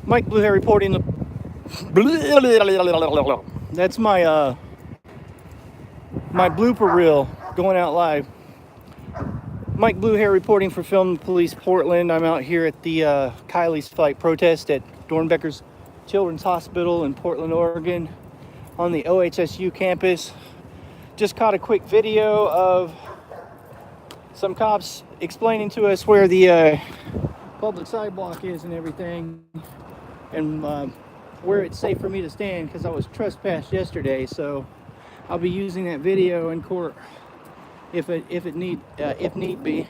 Mike Blue Hair reporting. That's my my blooper reel going out live. Mike Blue Hair reporting for Film Police Portland. I'm out here at the Kylie's fight protest at Dornbecker's Children's Hospital in Portland, Oregon, on the OHSU campus. Just caught a quick video of some cops explaining to us where the public sidewalk is and everything, and where it's safe for me to stand because I was trespassed yesterday. So I'll be using that video in court if need be.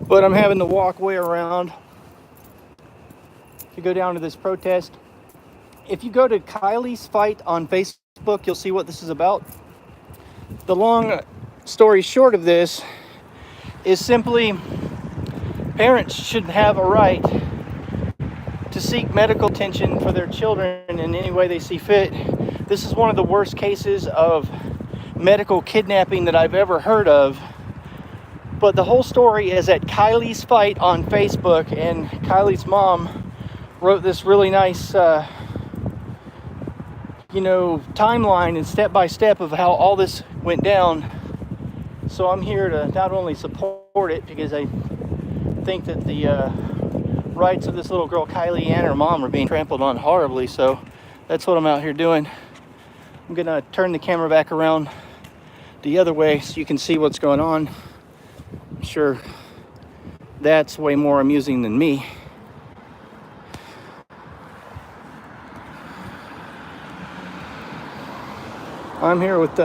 But I'm having to walk way around to go down to this protest. If you go to Kylie's fight on Facebook, you'll see what this is about. The long story short of this is simply parents should have a right to seek medical attention for their children in any way they see fit. This is one of the worst cases of medical kidnapping that I've ever heard of. But the whole story is at Kylie's fight on Facebook, and Kylie's mom wrote this really nice timeline and step-by-step of how all this went down. So I'm here to not only support it, because I think that the rights of this little girl Kylee and her mom are being trampled on horribly. So that's what I'm out here doing. I'm gonna turn the camera back around the other way so you can see what's going on. I'm sure that's way more amusing than me. I'm here with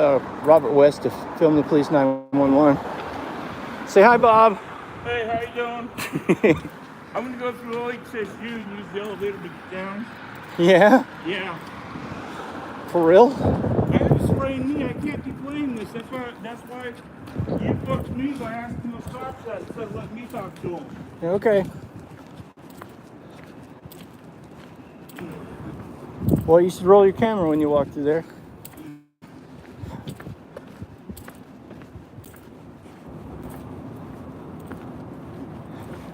Robert West of Film the Police 911. Say hi, Bob. Hey, how you doing? I'm gonna go through OHSU and use the elevator to get down. Yeah? Yeah. For real? I have a spraying knee. I can't be playing this. That's why you fucked me by asking those cops that instead of letting me talk to them. Okay. Well, you should roll your camera when you walk through there.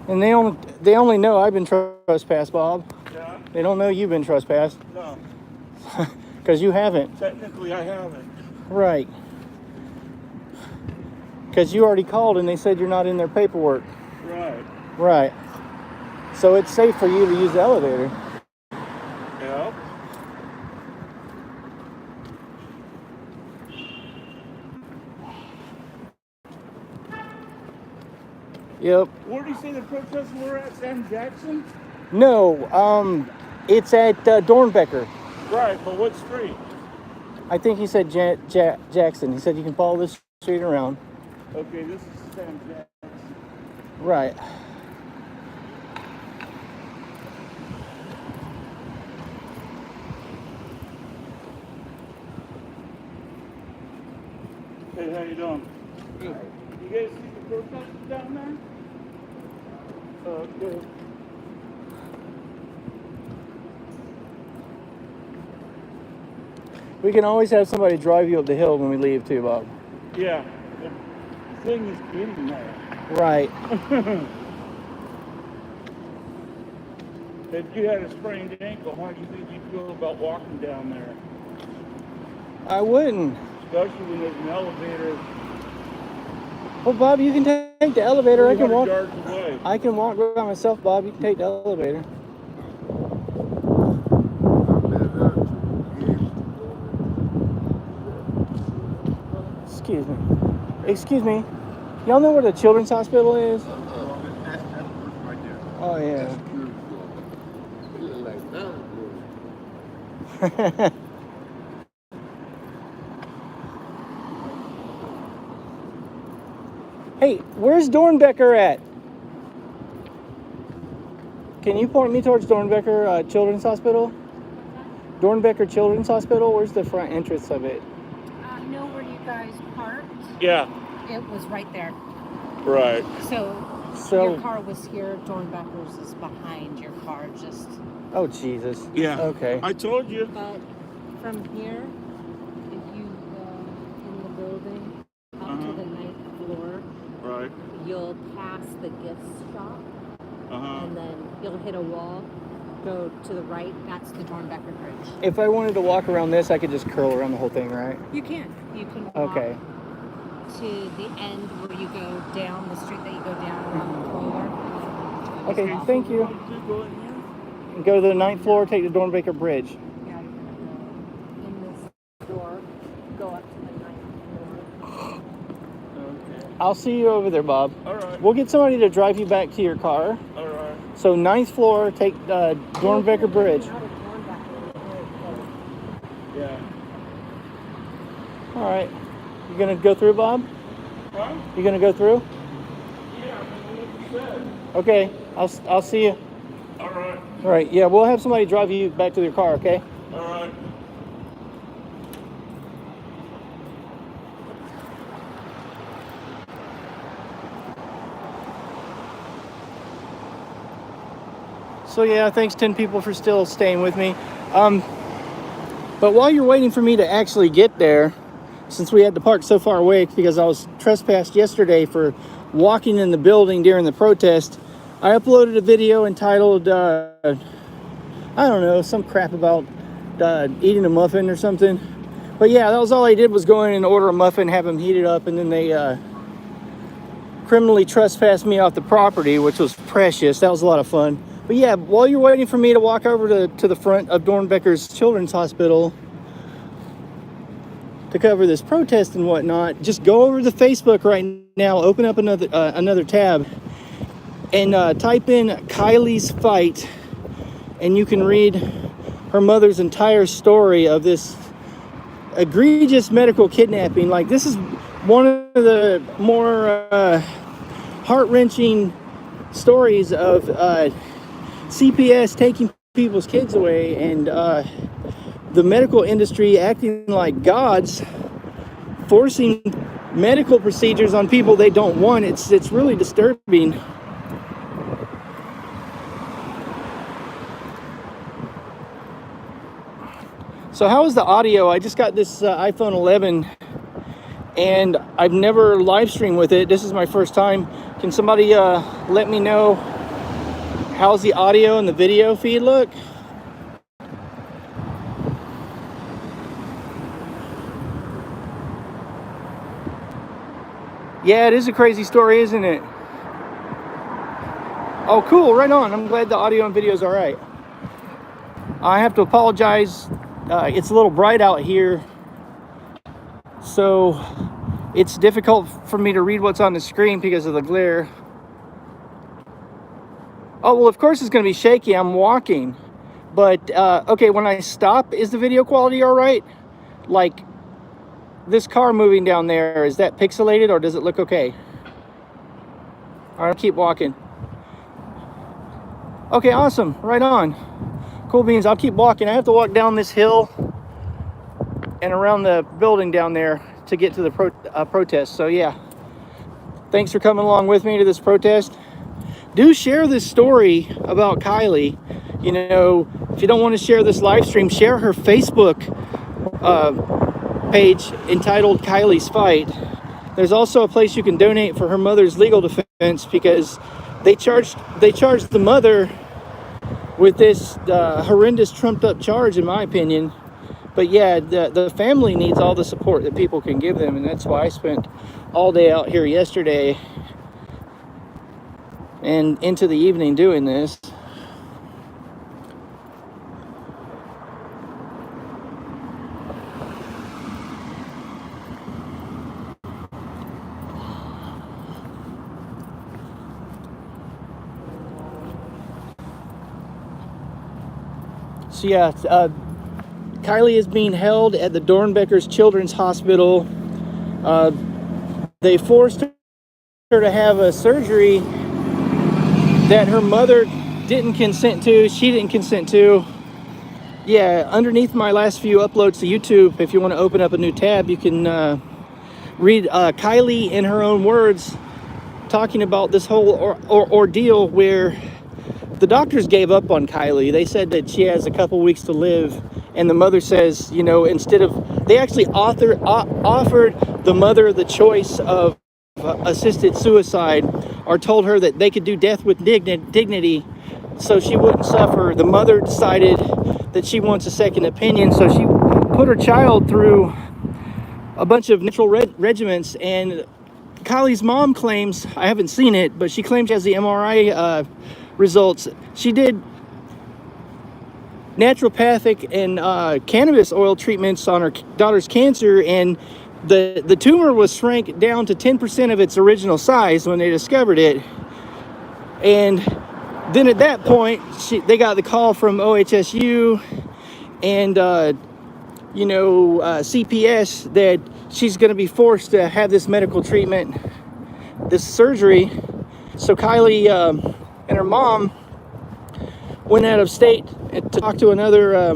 And they only know I've been trespassed, Bob. Yeah? They don't know you've been trespassed. No. Because you haven't. Technically, I haven't. Right. Because you already called and they said you're not in their paperwork. Right. Right. So it's safe for you to use the elevator. Yeah. Yep. Where do you say the protests were at? Sam Jackson? No, it's at Dornbecker. Right, but what street? I think he said Jackson. He said you can follow this street around. Okay, this is Sam Jackson. Right. Hey, how you doing? Good. You guys see the protesters down there? Good. We can always have somebody drive you up the hill when we leave too, Bob. Yeah. The thing is getting there. Right. If you had a sprained ankle, how do you think you'd feel about walking down there? I wouldn't. Especially when there's an elevator. Well, Bob, you can take the elevator. I can walk. Yards away. I can walk by myself, Bob. You can take the elevator. Excuse me. Excuse me. Y'all know where the Children's Hospital is? Oh, yeah. Hey, where's Dornbecker at? Can you point me towards Dornbecker Children's Hospital? Dornbecker Children's Hospital? Where's the front entrance of it? Know where you guys parked? Yeah. It was right there. Right. So your car was here. Dornbecker's is behind your car. Just. Oh, Jesus. Yeah. Okay. I told you. But from here, if you go in the building up to the 9th floor, Right. you'll pass the gift shop, Uh-huh. and then you'll hit a wall, go to the right, that's the Dornbecker Bridge. If I wanted to walk around this, I could just curl around the whole thing, right? You can. You can walk Okay. to the end where you go down the street that you go down around the corner. Okay, thank you. Go in here. Go to the 9th floor, take the Dornbecker Bridge. Yeah, you're gonna go in this door, go up to the 9th floor. Okay. I'll see you over there, Bob. All right. We'll get somebody to drive you back to your car. All right. So 9th floor, take Dornbecker Bridge. Out of Dornbecker, very close. Yeah. All right. You gonna go through, Bob? Huh? You gonna go through? Yeah, what you said. Okay. I'll see you. All right. All right. Yeah, we'll have somebody drive you back to your car. Okay. All right. So yeah, thanks 10 people for still staying with me. But while you're waiting for me to actually get there, since we had to park so far away because I was trespassed yesterday for walking in the building during the protest, I uploaded a video entitled, I don't know, some crap about eating a muffin or something. But yeah, that was all I did, was go in and order a muffin, have them heat it up, and then they criminally trespassed me off the property, which was precious. That was a lot of fun. But yeah, while you're waiting for me to walk over to the front of Dornbecker's Children's Hospital to cover this protest and whatnot, just go over to Facebook right now, open up another tab, and type in Kylie's fight, and you can read her mother's entire story of this egregious medical kidnapping. Like, this is one of the more heart-wrenching stories of CPS taking people's kids away, and the medical industry acting like gods, forcing medical procedures on people they don't want. It's really disturbing. So how is the audio? I just got this iPhone 11 and I've never live streamed with it. This is my first time. Can somebody let me know how's the audio and the video feed look? Yeah, it is a crazy story, isn't it? Oh, cool, right on. I'm glad the audio and video is all right. I have to apologize. It's a little bright out here, so it's difficult for me to read what's on the screen because of the glare. Oh, well, of course it's going to be shaky. I'm walking. But, okay, when I stop, is the video quality all right? Like, this car moving down there, is that pixelated or does it look okay? All right, I'll keep walking. Okay, awesome. Right on. Cool beans. I'll keep walking. I have to walk down this hill and around the building down there to get to the protest. So, yeah. Thanks for coming along with me to this protest. Do share this story about Kylee. You know, if you don't want to share this live stream, share her Facebook page entitled Kylie's Fight. There's also a place you can donate for her mother's legal defense, because they charged the mother with this horrendous trumped up charge, in my opinion. But yeah, the family needs all the support that people can give them, and that's why I spent all day out here yesterday and into the evening doing this. So yeah, Kylee is being held at the Dornbecker's Children's Hospital. They forced her to have a surgery that her mother didn't consent to. She didn't consent to. Yeah, underneath my last few uploads to YouTube, if you want to open up a new tab, you can read Kylee in her own words talking about this whole ordeal where the doctors gave up on Kylee. They said that she has a couple weeks to live, and the mother says, you know, instead of, they actually offered the mother the choice of assisted suicide, or told her that they could do death with dignity. so she wouldn't suffer. The mother decided that she wants a second opinion, so she put her child through a bunch of natural regimens. And Kylie's mom claims, I haven't seen it, but she claims she has the MRI results. She did naturopathic and cannabis oil treatments on her daughter's cancer, and the tumor was shrank down to 10% of its original size when they discovered it. And then at that point, they got the call from OHSU and CPS that she's going to be forced to have this medical treatment, this surgery. So Kylee and her mom went out of state to talk to another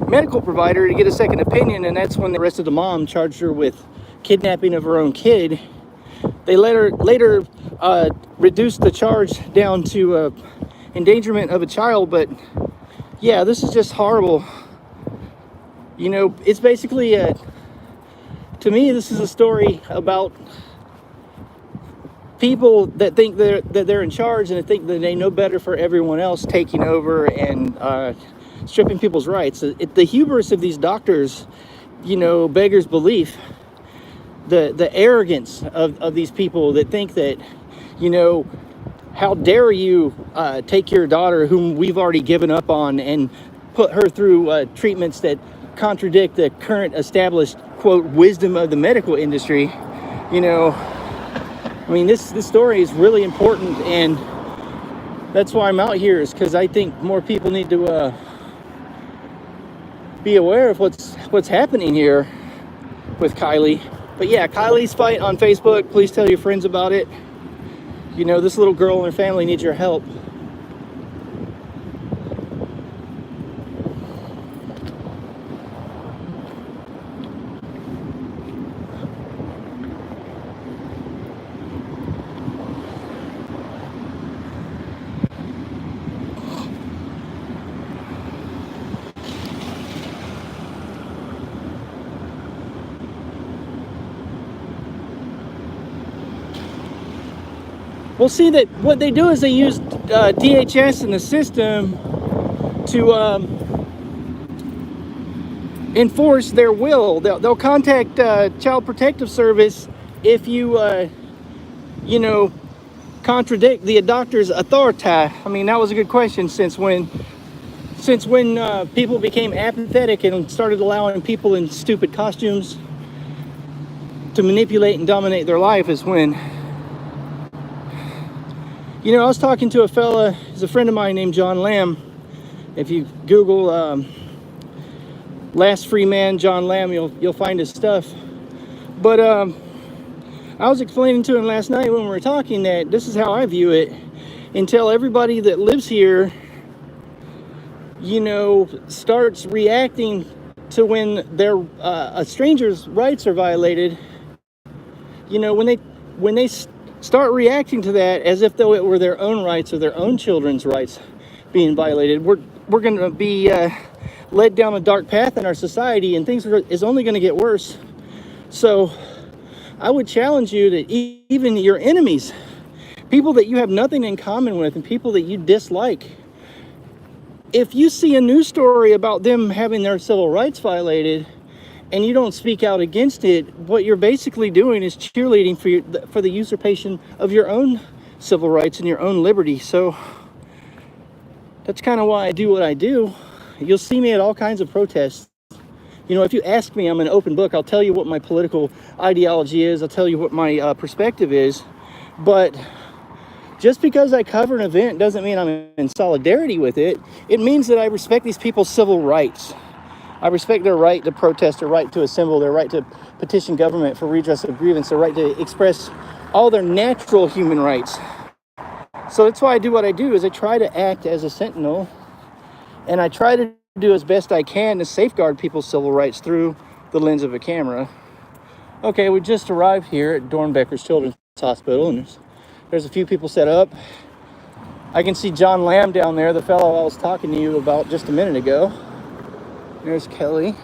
medical provider to get a second opinion, and that's when the rest of the mom charged her with kidnapping of her own kid. They later reduced the charge down to endangerment of a child, but yeah, this is just horrible. You know, it's basically to me, this is a story about people that think that they're in charge and they think that they know better for everyone else, taking over and stripping people's rights. The hubris of these doctors, beggars belief. The arrogance of these people that think that, how dare you take your daughter, whom we've already given up on, and put her through treatments that contradict the current established, quote, wisdom of the medical industry. I mean, this story is really important, and that's why I'm out here, is because I think more people need to be aware of what's happening here with Kylee. But yeah, Kylie's Fight on Facebook. Please tell your friends about it. This little girl and her family needs your help. We'll see that what they do is they use DHS in the system to enforce their will. They'll contact Child Protective Service if you, contradict the doctor's authority. I mean, that was a good question. Since when people became apathetic and started allowing people in stupid costumes to manipulate and dominate their life is when. I was talking to a fella, he's a friend of mine named John Lamb. If you Google Last Free Man John Lamb, you'll find his stuff. But I was explaining to him last night when we were talking that this is how I view it. Until everybody that lives here, starts reacting to when a stranger's rights are violated, when they start reacting to that as if though it were their own rights or their own children's rights being violated, we're going to be led down a dark path in our society, and things is only going to get worse. So I would challenge you that even your enemies, people that you have nothing in common with and people that you dislike, if you see a news story about them having their civil rights violated and you don't speak out against it, what you're basically doing is cheerleading for the usurpation of your own civil rights and your own liberty. So that's kind of why I do what I do. You'll see me at all kinds of protests. If you ask me, I'm an open book. I'll tell you what my political ideology is. I'll tell you what my perspective is. But just because I cover an event doesn't mean I'm in solidarity with it. It means that I respect these people's civil rights. I respect their right to protest, their right to assemble, their right to petition government for redress of grievance, their right to express all their natural human rights. So that's why I do what I do, is I try to act as a sentinel, and I try to do as best I can to safeguard people's civil rights through the lens of a camera. Okay, we just arrived here at Dornbecker's Children's Hospital, and there's a few people set up. I can see John Lamb down there, the fellow I was talking to you about just a minute ago. There's Kylee.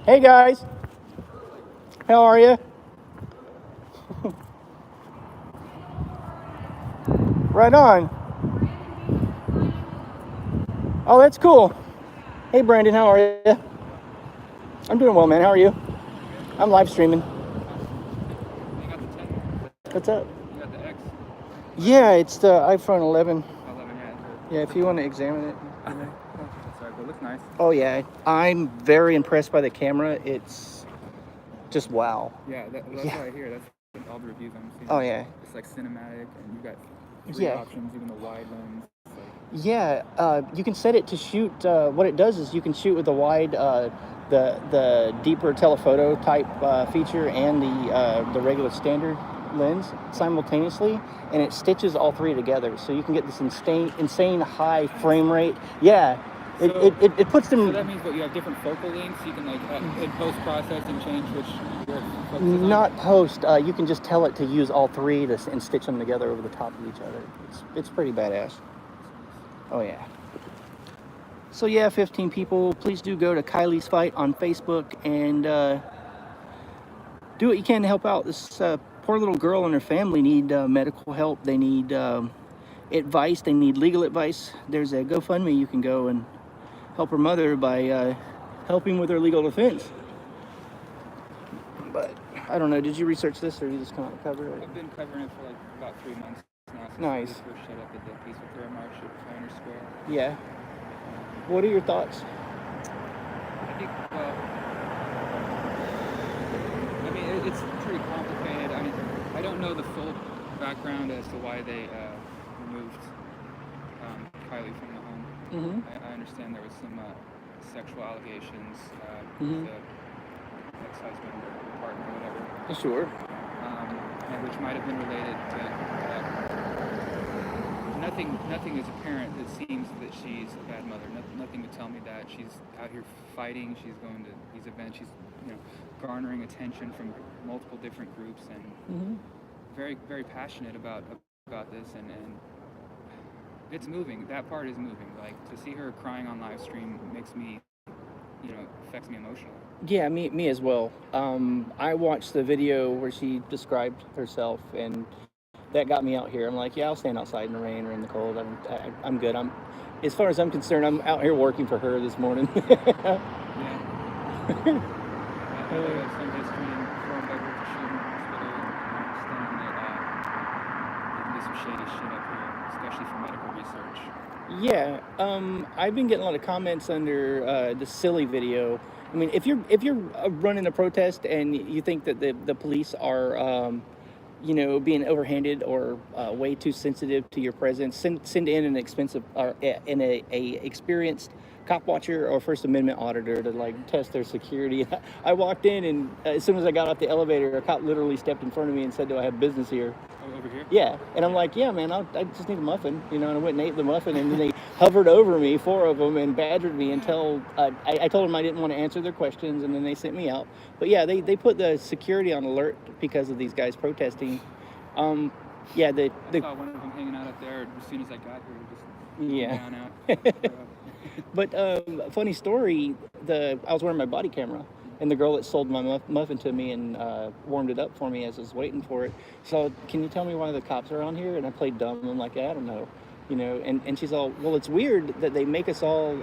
Hey guys, how are you? Right on. Oh, that's cool. Hey Brandon, how are you? I'm doing well, man. How are you? I'm live streaming. You got the 10? What's up? You got the X? Yeah, it's the iPhone 11. 11, yeah. Yeah, if you want to examine it. You know. Sorry, but it looks nice. Oh yeah, I'm very impressed by the camera. It's just wow. Yeah, that's Yeah. what I hear. That's all the reviews I'm seeing. Oh yeah. It's like cinematic, and you've got three Yeah. options, even the wide lens. It's like, Yeah, you can set it to shoot. What it does is you can shoot with the wide, the deeper telephoto type feature and the regular standard lens simultaneously, and it stitches all three together. So you can get this insane high frame rate. Yeah, it puts them. so that means what, you have different focal lengths. You can like in post processing change which where it focuses on? Not post. You can just tell it to use all three and stitch them together over the top of each other. It's pretty badass. Oh yeah. So yeah, 15 people. Please do go to Kylie's Fight on Facebook and do what you can to help out. This poor little girl and her family need medical help. They need advice. They need legal advice. There's a GoFundMe. You can go and help her mother by helping with her legal defense. But I don't know. Did you research this, or you just kind of cover it? I've been covering it for like about 3 months now. Since Nice. we first showed up at the Peaceful Prayer March at Pioneer Square. Yeah. What are your thoughts? I think, well, I mean, it's pretty complicated. I mean, I don't know the full background as to why they removed Kylee from the home. Mm-hmm. I understand there was some sexual allegations Mhm. with the ex-husband or partner or whatever, Sure. and which might have been related to nothing is apparent. It seems that she's a bad mother. Nothing would tell me that. She's out here fighting. She's going to these events. She's garnering attention from multiple different groups and Mm-hmm. very very passionate about this and it's moving. That part is moving. Like to see her crying on live stream makes me affects me emotionally. Yeah, me as well. I watched the video where she described herself, and that got me out here. I'm like, yeah, I'll stand outside in the rain or in the cold. I'm good. As far as I'm concerned, I'm out here working for her this morning. Yeah. I have some history in Florida. I worked at Children's Hospital and understand that you can do some shady shit up here, especially for medical research. Yeah, I've been getting a lot of comments under the silly video. I mean, if you're running a protest and you think that the police are being overhanded or way too sensitive to your presence, send in an experienced cop watcher or First Amendment auditor to like test their security. I walked in, and as soon as I got off the elevator, a cop literally stepped in front of me and said, "Do I have business here?" Oh, over here? Yeah, and I'm like, "Yeah, man, I just need a muffin," and I went and ate the muffin, and then they hovered over me, 4 of them, and badgered me until I told them I didn't want to answer their questions, and then they sent me out. But yeah, they put the security on alert because of these guys protesting. Yeah, I saw one of them hanging out up there as soon as I got here, just yeah. down out. But funny story, I was wearing my body camera, and the girl that sold my muffin to me and warmed it up for me as I was waiting for it. So, can you tell me why the cops are on here? And I played dumb. I'm like, yeah, I don't know. And she's all, well, it's weird that they make us all,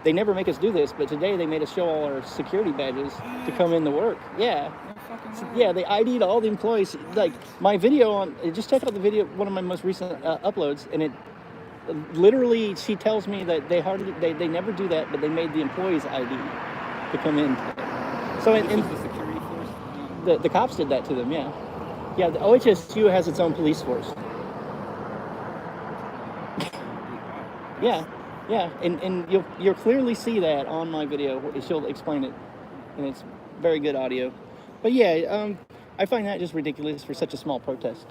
they never make us do this, but today they made us show all our security badges to come in to work. Yeah. Yeah, they ID'd all the employees. Like, my video just check out the video, one of my most recent uploads, and it literally, she tells me that they never do that, but they made the employees ID to come in. So, This is the security force? the cops did that to them, yeah. Yeah, the OHSU has its own police force. Yeah, and you'll clearly see that on my video. She'll explain it, and it's very good audio. But yeah, I find that just ridiculous for such a small protest.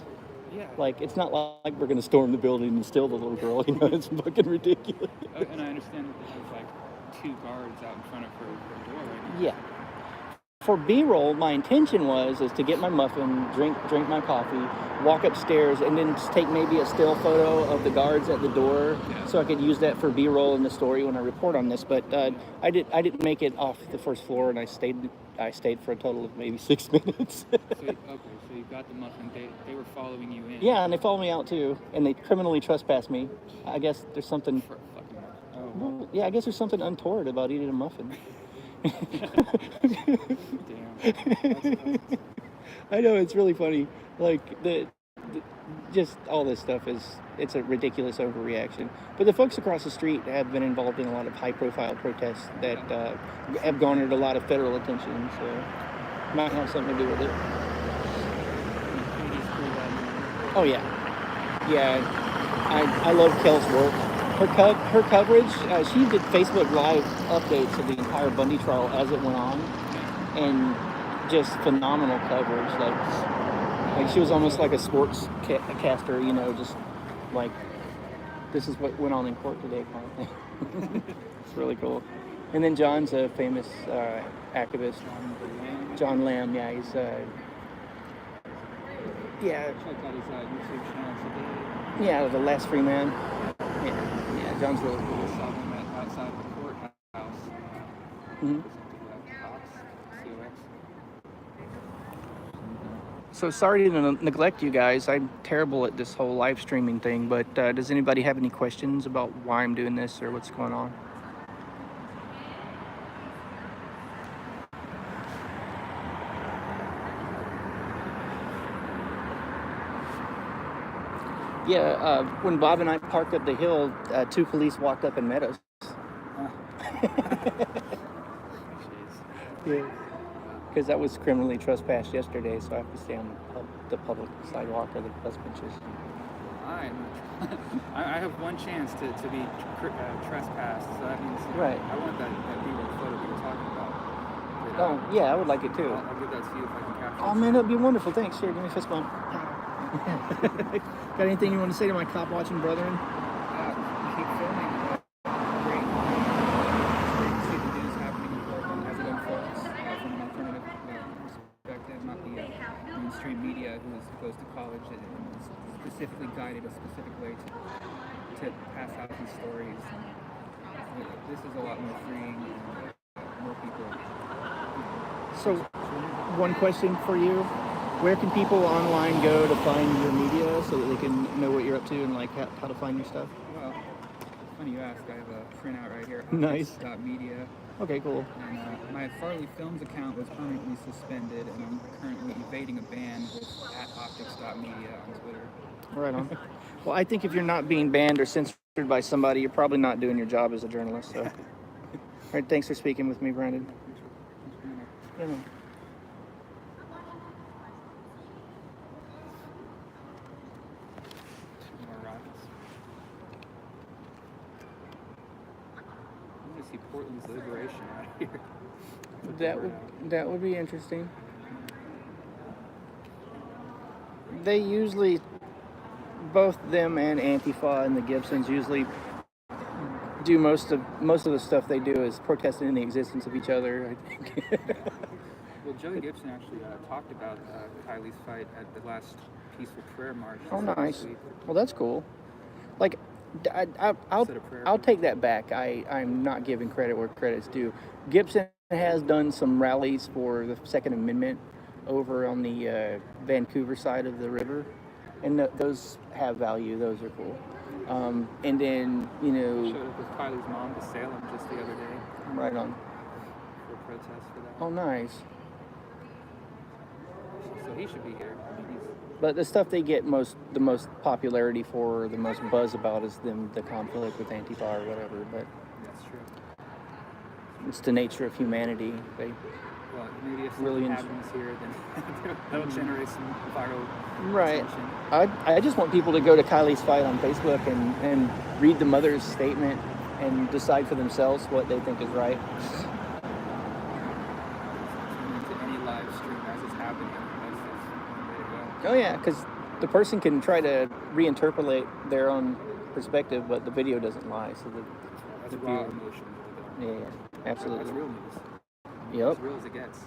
Yeah. Like, it's not like we're gonna storm the building and steal the little girl. It's fucking ridiculous. And I understand that there's like 2 guards out in front of her door right now. Yeah. for B-roll, my intention is to get my muffin, drink my coffee, walk upstairs, and then just take maybe a still photo of the guards at the door, so I could use that for B-roll in the story when I report on this. But I didn't make it off the first floor, and I stayed for a total of maybe 6 minutes. So you got the muffin. They were following you in. Yeah, and they followed me out too, and they criminally trespassed me. I guess there's something. For a fucking muffin. Oh. Well, yeah, I guess there's something untoward about eating a muffin. Damn. That's I know, it's really funny. Like just all this stuff it's a ridiculous overreaction. But the folks across the street have been involved in a lot of high-profile protests that have garnered a lot of federal attention. So might have something to do with it. Oh yeah. I love Kel's work. Her coverage. She did Facebook Live updates of the entire Bundy trial as it went on, and just phenomenal coverage. Like she was almost like a sports caster, you know, just like this is what went on in court today, kind of thing. It's really cool. And then John's a famous activist. John Lamb. Yeah, he's yeah. Check out his YouTube channel today. Yeah, the Last Free Man. Yeah, John's really cool. I saw him outside of the courthouse. Mm-hmm. So sorry to neglect you guys. I'm terrible at this whole live streaming thing, but does anybody have any questions about why I'm doing this or what's going on? Yeah, when Bob and I parked up the hill, 2 police walked up and met us. Yeah. Because that was criminally trespassed yesterday, so I have to stay on the public sidewalk or the bus benches. I have one chance to be trespassed, so that means Right. I want that B-roll photo we were talking about. But, Oh, yeah, I would like it too. I'll give that to you if I can capture it. Oh man, that'd be wonderful. Thanks. Here, give me a fist bump. Got anything you want to say to my cop watching brethren? Keep filming. Great. It's great to see the news happening in Portland as it unfolds from an alternative perspective, not the mainstream media who goes to college and is specifically guided a specific way to pass out these stories. This is a lot more freeing and more people. So, one question for you. Where can people online go to find your media so that they can know what you're up to and like how to find your stuff? Well, funny you ask. I have a printout right here. Nice. Media. Okay, cool. And my Farley Films account was permanently suspended, and I'm currently evading a ban with @optics.media on Twitter. Right on. Well, I think if you're not being banned or censored by somebody, you're probably not doing your job as a journalist. So, all right, thanks for speaking with me, Brandon. Yeah, man. Portland's liberation out here. That would be interesting. They usually, both them and Antifa and the Gibsons usually do most of the stuff they do is protesting in the existence of each other, I think. Well, Joey Gibson actually talked about Kylie's fight at the last peaceful prayer march. Oh, nice. Well, that's cool. Like, I'll take that back. I'm not giving credit where credit's due. Gibson has done some rallies for the Second Amendment over on the Vancouver side of the river, and those have value. Those are cool. And then, you know... Showed up with Kylie's mom to Salem just the other day. Right on. For a protest for that. Oh, nice. So he should be here. I mean, But the stuff they get the most popularity for, the most buzz about is the conflict with Antifa or whatever. But that's true. it's the nature of humanity. Well, maybe if really something happens here, then that'll generate some viral Right. attention. I just want people to go to Kylie's fight on Facebook and read the mother's statement and decide for themselves what they think is right. To any live stream as it's happening, that's one way to go. Oh yeah, because the person can try to reinterpolate their own perspective, but the video doesn't lie. So That's raw emotion. yeah, absolutely. That's real news. Yep. As real as it gets.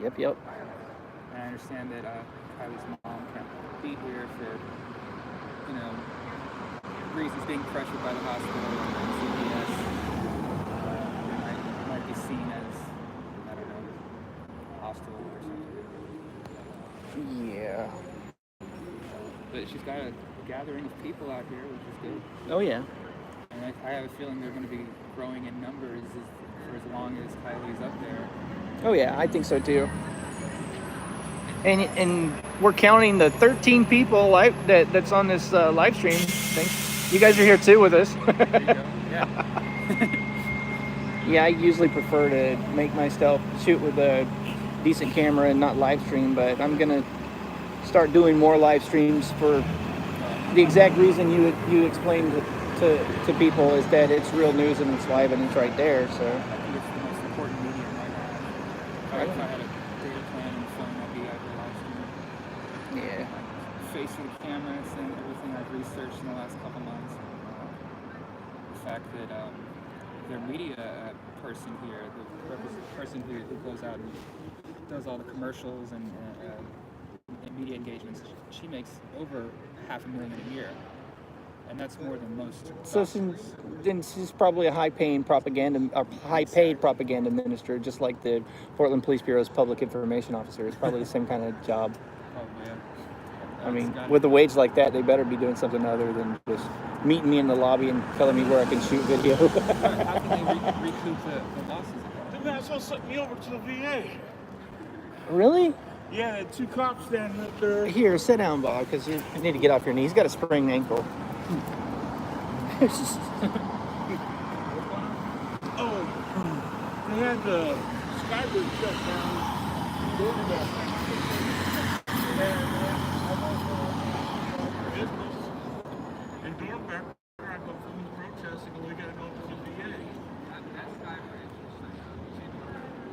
Yep. And I understand that Kylie's mom can't be here for, reasons, being pressured by the hospital and CPS. Might be seen as, I don't know, hostile or something. Yeah. But she's got a gathering of people out here, which is good. Oh yeah. And I have a feeling they're going to be growing in numbers for as long as Kylie's up there. Oh yeah, I think so too. And we're counting the 13 people that's on this live stream. Thanks. You guys are here too with us. There you go. Yeah. Yeah, I usually prefer to make myself shoot with a decent camera and not live stream, but I'm gonna start doing more live streams for the exact reason you explained to people, is that it's real news and it's live and it's right there. So I think it's the most important medium right now. If I had a data plan and phone, I'd be out there live streaming. yeah. Face of the cameras and everything I've researched in the last couple months. The fact that their media person here, the person who goes out and does all the commercials and media engagements, she makes over $500,000 a year, and that's more than most. So then she's probably a high-paid propaganda minister, just like the Portland Police Bureau's public information officer. It's probably the same kind of job. Probably, yeah. I mean, with a wage like that, they better be doing something other than just meeting me in the lobby and telling me where I can shoot video. How can they recoup the losses? The man so sent me over to the VA. Really? Yeah, 2 cops standing up there. Here, sit down, Bob, because you need to get off your knee. He's got a sprained ankle. Oh, they had the skybridge shut down. And I went for business. And going back, I go from the protest and we gotta go to the VA.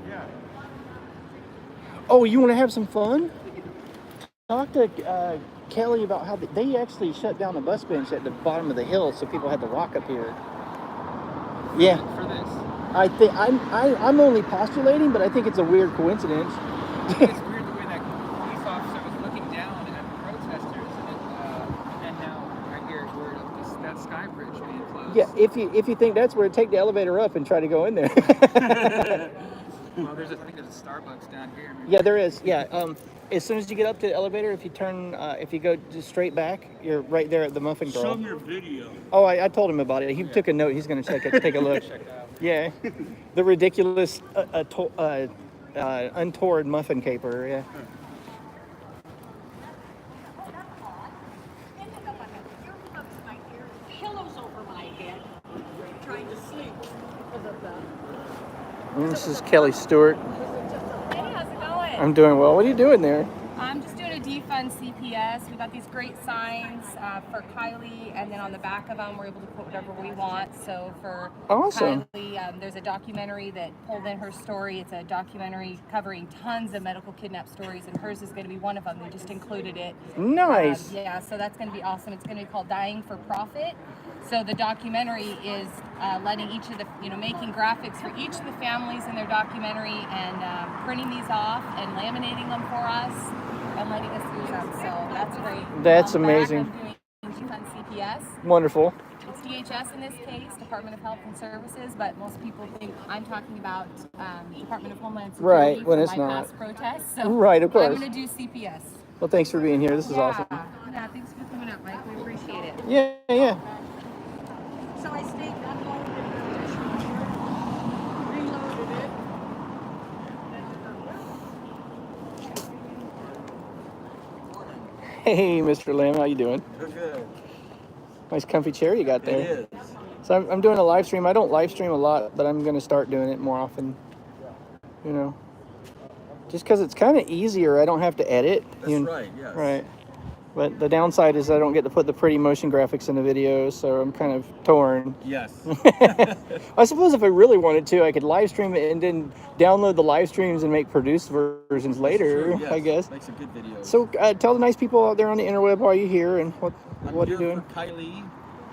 Yeah. Oh, you want to have some fun? Talk to Kelly about how they actually shut down the bus bench at the bottom of the hill, so people had to walk up here. Yeah, For this. I think I'm only postulating, but I think it's a weird coincidence. It's weird the way that police officer was looking down at the protesters, and now right here is where that sky bridge being closed. Yeah, if you think that's where, take the elevator up and try to go in there. Well, I think there's a Starbucks down here. Yeah, there is. Yeah. As soon as you get up to the elevator, if you go just straight back, you're right there at the Muffin Girl. Show me your video. Oh, I told him about it. He took a note. He's going to take a look. Check out. Yeah, the ridiculous untoward muffin caper. Yeah. Pillows over my head, trying to sleep because of the. And this is Kelly Stewart. Hey, how's it going? I'm doing well. What are you doing there? I'm just doing a defund CPS. We got these great signs for Kylee, and then on the back of them, we're able to put whatever we want. So for Awesome. Kylee, there's a documentary that pulled in her story. It's a documentary covering tons of medical kidnap stories, and hers is going to be one of them. They just included it. Nice. Yeah, so that's going to be awesome. It's going to be called Dying for Profit. So the documentary is letting each of the, making graphics for each of the families in their documentary, and printing these off and laminating them for us and letting us use them. So that's great. That's On the back, amazing. I'm doing defund CPS. Wonderful. It's DHS in this case, Department of Health and Services, but most people think I'm talking about Department of Homeland Security. Right, when for it's my not. past protests. So Right, of course. I'm going to do CPS. Well, thanks for being here. This is awesome. Yeah, thanks for coming up, Mike. We appreciate it. Yeah. So I stayed unloaded the dishwasher, reloaded it. Hey, Mr. Lamb, how you doing? Good. Nice comfy chair you got there. It is. So I'm doing a live stream. I don't live stream a lot, but I'm going to start doing it more often. Just because it's kind of easier. I don't have to edit. That's right, yes. Right. But the downside is I don't get to put the pretty motion graphics in the videos, so I'm kind of torn. Yes. I suppose if I really wanted to, I could live stream it and then download the live streams and make produced versions later, True, yes. I guess. Make some good videos. So tell the nice people out there on the interweb why you're here and what are you doing? For Kylee,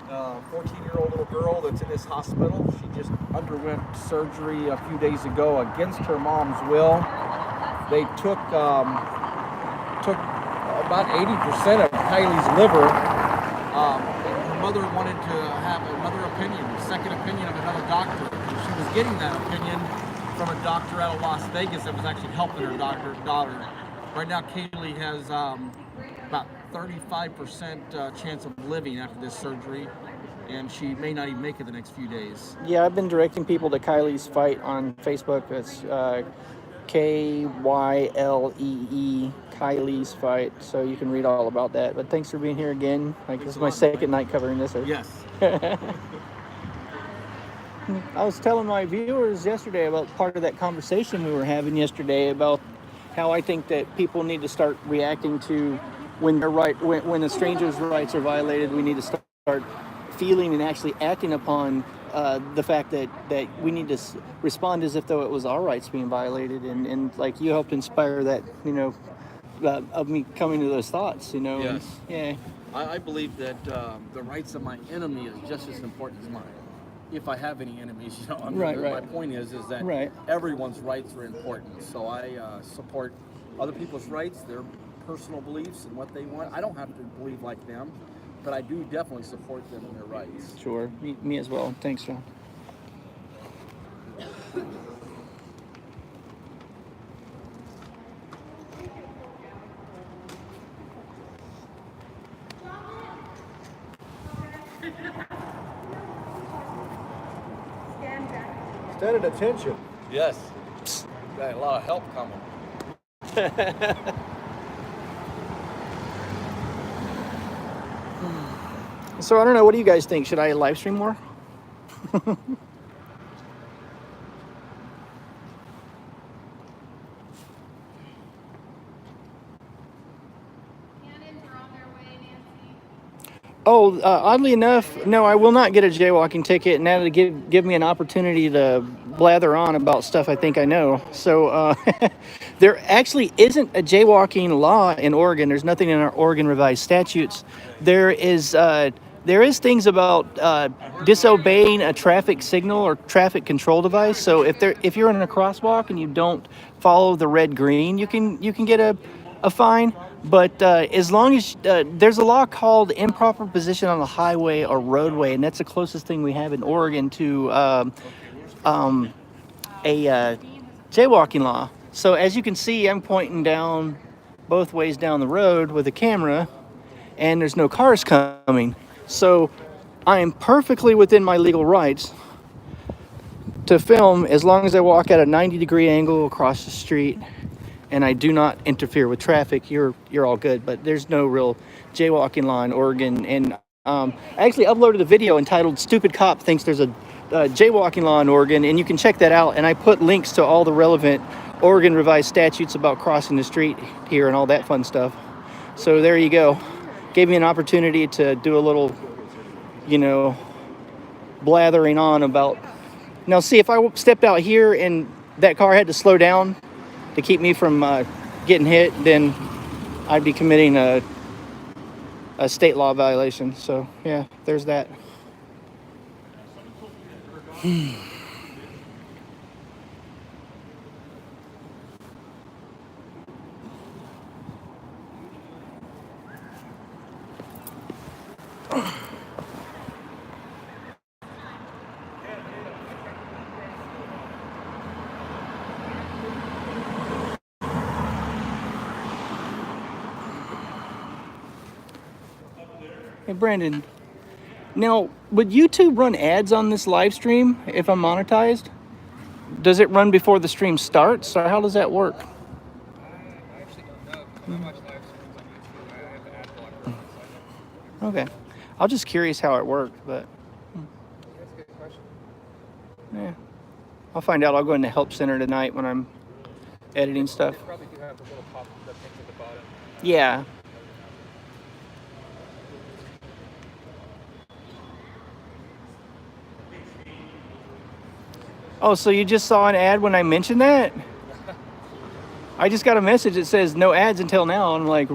14-year-old little girl that's in this hospital. She just underwent surgery a few days ago against her mom's will. they took about 80% of Kylie's liver. Her mother wanted to have another opinion, a second opinion of another doctor. And she was getting that opinion from a doctor out of Las Vegas that was actually helping her daughter. Right now, Kylee has about 35% chance of living after this surgery, and she may not even make it the next few days. Yeah, I've been directing people to Kylie's fight on Facebook. It's Kylee, Kylie's fight. So you can read all about that. But thanks for being here again. Like, this is my second night covering this. Yes. I was telling my viewers yesterday about part of that conversation we were having yesterday about how I think that people need to start reacting to when they're when a stranger's rights are violated. We need to start feeling and actually acting upon the fact that we need to respond as if though it was our rights being violated, and like you helped inspire that, of me coming to those thoughts, Yes. Yeah. I believe that the rights of my enemy is just as important as mine. If I have any enemies, Right. My point is that Right. everyone's rights are important. So I support other people's rights, their personal beliefs and what they want. I don't have to believe like them, but I do definitely support them in their rights. Sure, me as well. Thanks, John. Stand at attention. Yes. Got a lot of help coming. So I don't know. What do you guys think? Should I live stream more? Oh, oddly enough, no, I will not get a jaywalking ticket, and that'll give me an opportunity to blather on about stuff I think I know. So there actually isn't a jaywalking law in Oregon. There's nothing in our Oregon revised statutes. There is things about disobeying a traffic signal or traffic control device. So if you're in a crosswalk and you don't follow the red green, you can get a fine. But as long as there's a law called improper position on the highway or roadway, and that's the closest thing we have in Oregon to a jaywalking law. So as you can see, I'm pointing down both ways down the road with a camera, and there's no cars coming. So I am perfectly within my legal rights to film as long as I walk at a 90-degree angle across the street and I do not interfere with traffic. You're all good. But there's no real jaywalking law in Oregon. And I actually uploaded a video entitled "Stupid Cop Thinks There's a Jaywalking Law in Oregon," and you can check that out. And I put links to all the relevant Oregon revised statutes about crossing the street here and all that fun stuff. So there you go. Gave me an opportunity to do a little, blathering on about. Now, see, if I stepped out here and that car had to slow down to keep me from getting hit, then I'd be committing a state law violation. So, yeah, there's that. Hey, Brandon. Now, would YouTube run ads on this live stream if I'm monetized? Does it run before the stream starts, or how does that work? I actually don't know because I watch live streams on YouTube. I have an ad blocker on, so Okay. I was just curious how it worked, but that's a good question. yeah. I'll find out. I'll go in the help center tonight when I'm editing stuff. They probably do have the little pop that things at the bottom. Yeah. Oh, so you just saw an ad when I mentioned that? I just got a message that says no ads until now. And I'm like,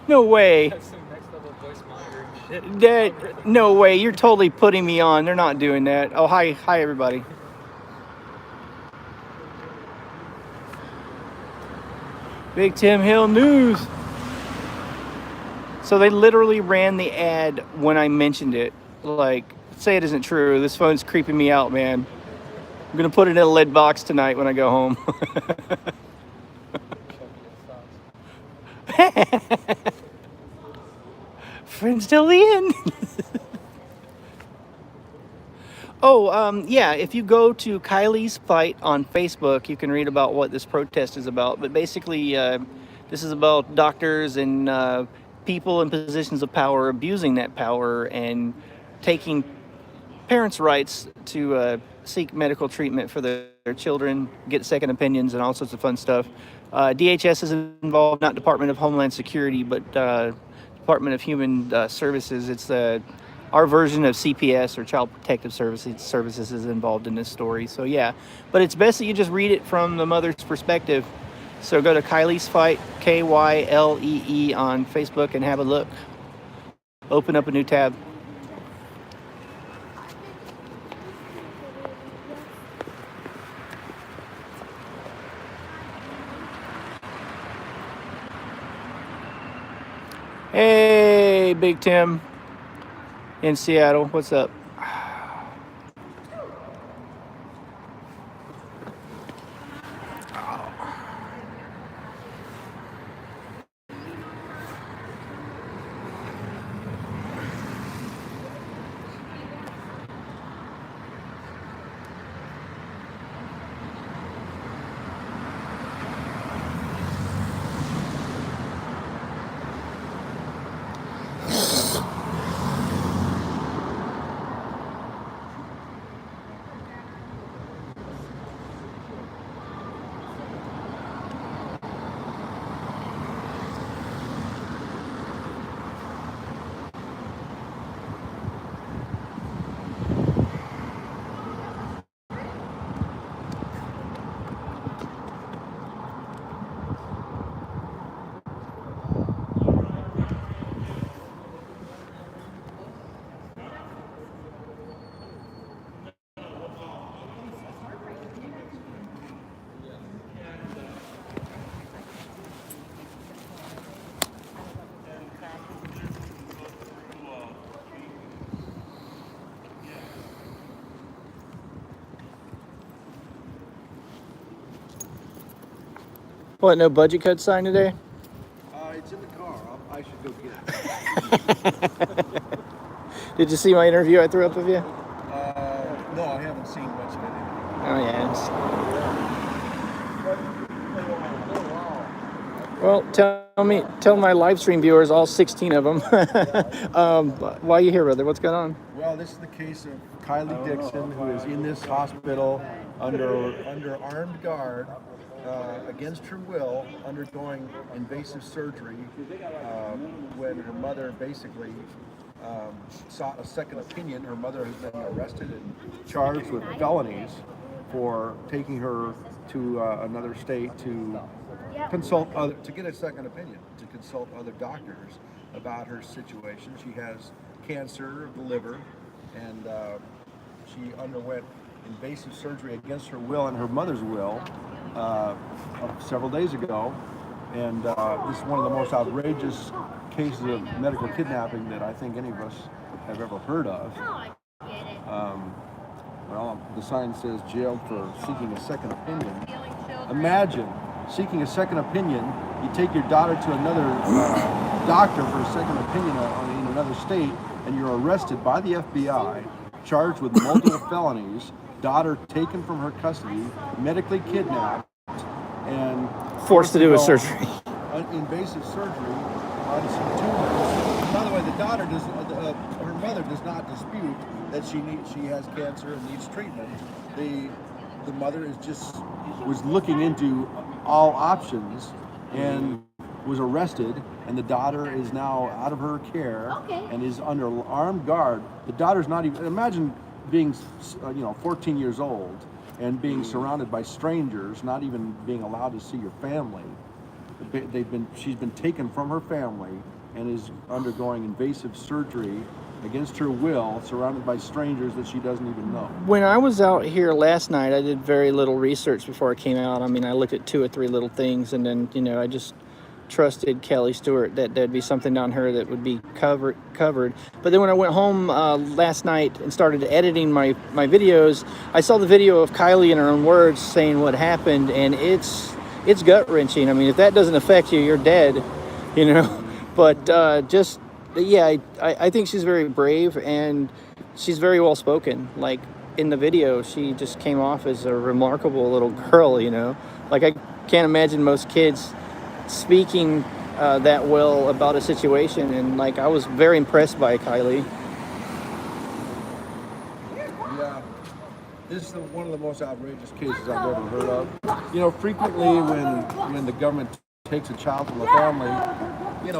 no way. That's some next level voice monitoring shit. That, no way. You're totally putting me on. They're not doing that. Oh, hi everybody. Big Tim Hill News. So they literally ran the ad when I mentioned it. Like, say it isn't true. This phone's creeping me out, man. I'm gonna put it in a lead box tonight when I go home. Friends till the end. Yeah, if you go to Kylie's Fight on Facebook, you can read about what this protest is about. But basically, this is about doctors and people in positions of power abusing that power and taking parents' rights to seek medical treatment for their children, get second opinions, and all sorts of fun stuff. DHS is involved, not Department of Homeland Security, but Department of Human Services. It's our version of CPS, or Child Protective Services is involved in this story. So yeah, but it's best that you just read it from the mother's perspective. So go to Kylie's Fight, Kylee, on Facebook and have a look. Open up a new tab. Hey, Big Tim in Seattle. What's up? What, no budget cut sign today? It's in the car. I should go get it. Did you see my interview I threw up of you? No, I haven't seen much of it. Oh, yeah. Well, tell my live stream viewers, all 16 of them, why are you here, brother? What's going on? Well, this is the case of Kylee Dixon, who is in this hospital under armed guard, against her will, undergoing invasive surgery, when her mother basically sought a second opinion. Her mother has been arrested and charged with felonies for taking her to another state to to get a second opinion, to consult other doctors about her situation. She has cancer of the liver, and she underwent invasive surgery against her will and her mother's will several days ago. And this is one of the most outrageous cases of medical kidnapping that I think any of us have ever heard of. Well, the sign says jailed for seeking a second opinion. Imagine seeking a second opinion. You take your daughter to another doctor for a second opinion in another state, and you're arrested by the FBI, charged with multiple felonies, daughter taken from her custody, medically kidnapped, and Forced to do a surgery. Invasive surgery on some tumors. By the way, the daughter her mother does not dispute that she has cancer and needs treatment. The mother was looking into all options and was arrested, and the daughter is now out of her care and is under armed guard. The daughter's not even, imagine being 14 years old and being surrounded by strangers, not even being allowed to see your family. She's been taken from her family and is undergoing invasive surgery against her will, surrounded by strangers that she doesn't even know. When I was out here last night, I did very little research before I came out. I mean, I looked at 2 or 3 little things, and then, I just trusted Kelly Stewart that there'd be something down her that would be covered. But then when I went home last night and started editing my videos, I saw the video of Kylee in her own words saying what happened, and it's gut-wrenching. I mean, if that doesn't affect you, you're dead, But I think she's very brave, and she's very well-spoken. Like, in the video, she just came off as a remarkable little girl, Like, I can't imagine most kids speaking that well about a situation, and like I was very impressed by Kylee. Yeah, this is one of the most outrageous cases I've ever heard of. Frequently when the government takes a child from a family,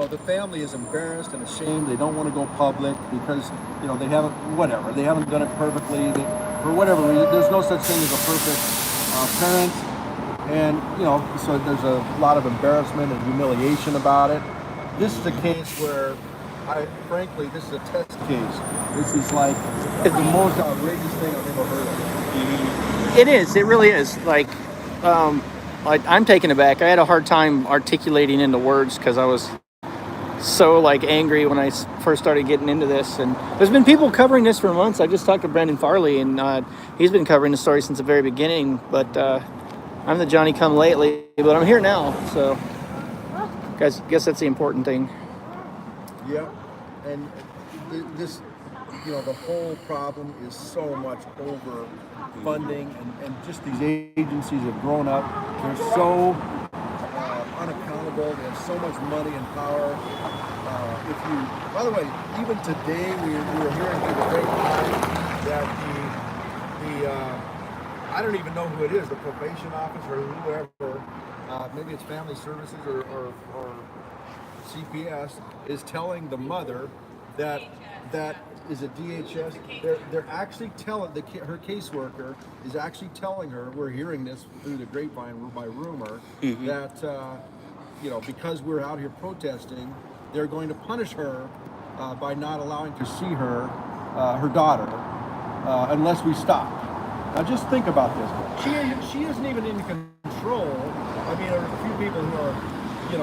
the family is embarrassed and ashamed. They don't want to go public because they haven't done it perfectly. For whatever reason, there's no such thing as a perfect parent. And, so there's a lot of embarrassment and humiliation about it. This is a case where, frankly, this is a test case. This is like the most outrageous thing I've ever heard of. It is. It really is. Like, I'm taken aback. I had a hard time articulating into words because I was so, angry when I first started getting into this. And there's been people covering this for months. I just talked to Brendan Farley, and he's been covering the story since the very beginning. But, I'm the Johnny come lately, but I'm here now, so guess that's the important thing. Yeah, and this, the whole problem is so much over funding, and just these agencies have grown up. They're so unaccountable. They have so much money and power. By the way, even today we were hearing through the grapevine that I don't even know who it is, the probation officer or whoever, maybe it's family services or CPS, is telling the mother that is a DHS. They're actually telling, her caseworker is actually telling her, we're hearing this through the grapevine by rumor, that, because we're out here protesting, they're going to punish her by not allowing to see her daughter, unless we stop. Now just think about this. She isn't even in control. I mean, there are a few people who are,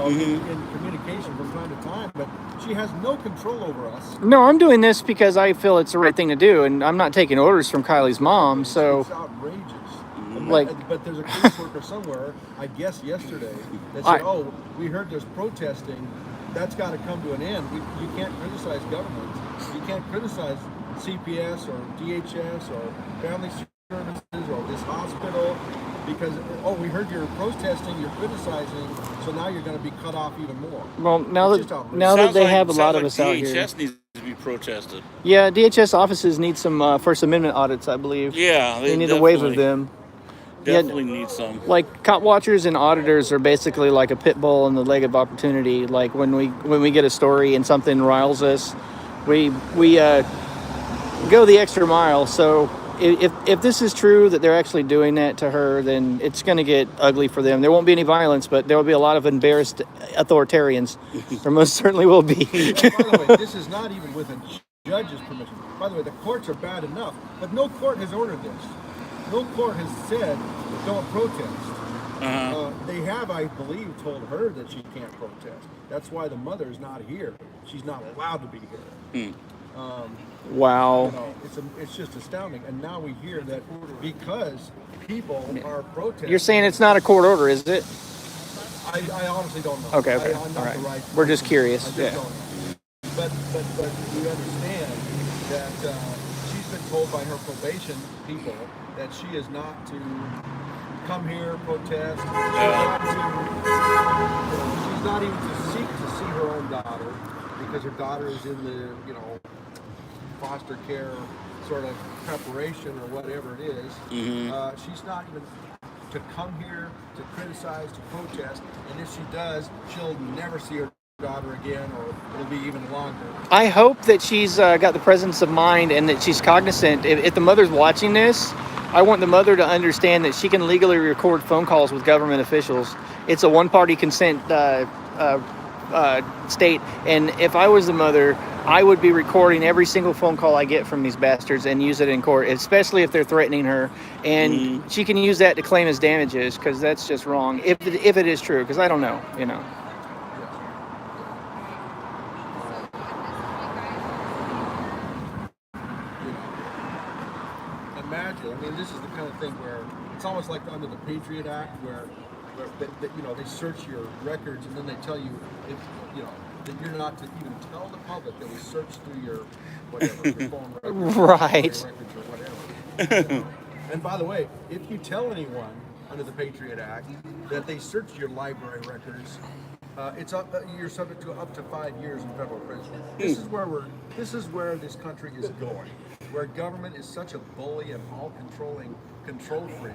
in communication from time to time, but she has no control over us. No, I'm doing this because I feel it's the right thing to do, and I'm not taking orders from Kylie's mom, so... It's outrageous. But there's a caseworker somewhere, I guess yesterday, that said, we heard there's protesting. That's got to come to an end. You can't criticize government. You can't criticize CPS or DHS or family services or this hospital because we heard you're protesting, you're criticizing, so now you're going to be cut off even more. Well, now that they have a lot of us out here, DHS needs to be protested. Yeah, DHS offices need some First Amendment audits, I believe. Yeah, they need a wave of them. Definitely need some. Like, cop watchers and auditors are basically like a pit bull in the leg of opportunity. Like when we get a story and something riles us, we go the extra mile. So if this is true that they're actually doing that to her, then it's going to get ugly for them. There won't be any violence, but there will be a lot of embarrassed authoritarians. There most certainly will be. By the way, this is not even with a judge's permission. By the way, the courts are bad enough, but no court has ordered this. No court has said don't protest. They have, I believe, told her that she can't protest. That's why the mother is not here. She's not allowed to be here. Wow. It's just astounding. And now we hear that because people are protesting. You're saying it's not a court order, is it? I honestly don't know. Okay. I'm not the right We're just curious. I just don't know. But we understand that she's been told by her probation people that she is not to come here, protest. She's not even to seek to see her own daughter because her daughter is in the, foster care sort of preparation or whatever it is. She's not even to come here to criticize, to protest, and if she does, she'll never see her daughter again, or it'll be even longer. I hope that she's got the presence of mind and that she's cognizant. If the mother's watching this, I want the mother to understand that she can legally record phone calls with government officials. It's a one-party consent state. And if I was the mother, I would be recording every single phone call I get from these bastards and use it in court, especially if they're threatening her. And she can use that to claim as damages, because that's just wrong. If it is true, because I don't know, you know. Imagine, I mean, this is the kind of thing where it's almost like under the Patriot Act, where you know, they search your records and then they tell you if you know that you're not to even tell the public that we searched through your whatever, your phone records, Right. your records or whatever. You know? And by the way, if you tell anyone under the Patriot Act that they searched your library records, you're subject to up to 5 years in federal prison. This is where this country is going, where government is such a bully and all-controlling control freak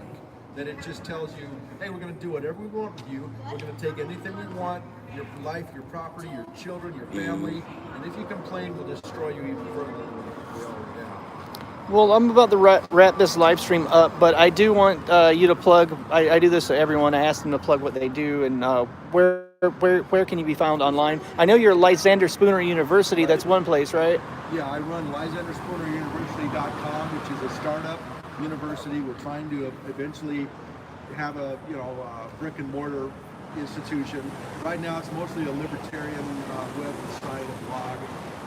that it just tells you, hey, we're going to do whatever we want with you. We're going to take anything we want, your life, your property, your children, your family, and if you complain, we'll destroy you even further than we already have. Well, I'm about to wrap this live stream up, but I do want you to plug. I do this to everyone. I ask them to plug what they do and where can you be found online. I know you're at Lysander Spooner University. That's one place, right? Yeah, I run LysanderSpoonerUniversity.com, which is a startup university. We're trying to eventually have a brick and mortar institution. Right now, it's mostly a libertarian website and blog,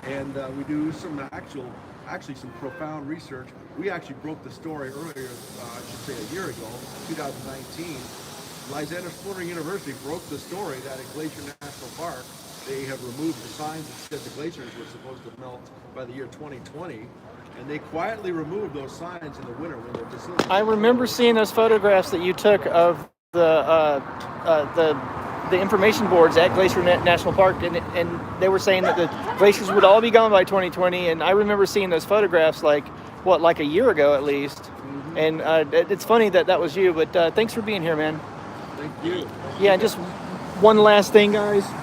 and we do some actually some profound research. We actually broke the story earlier, I should say a year ago, 2019. Lysander Spooner University broke the story that at Glacier National Park, they have removed the signs that said the glaciers were supposed to melt by the year 2020, and they quietly removed those signs in the winter when their facility. I remember seeing those photographs that you took of the information boards at Glacier National Park, and they were saying that the glaciers would all be gone by 2020. And I remember seeing those photographs like a year ago at least. Mm-hmm. And it's funny that was you. But thanks for being here, man. Thank you. Yeah, just one last thing, guys. Do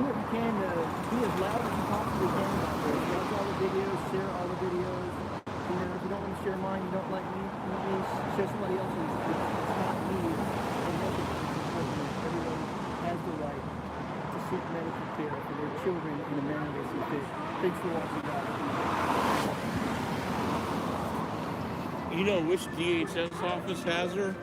what you can to be as loud as you possibly can out there. Watch all the videos, share all the videos. You know, if you don't want to share mine, you don't like me, share somebody else's. It's not me. And everyone has the right to seek medical care for their children in a manner they see fit. Thanks for watching, guys. You know which DHS office has her?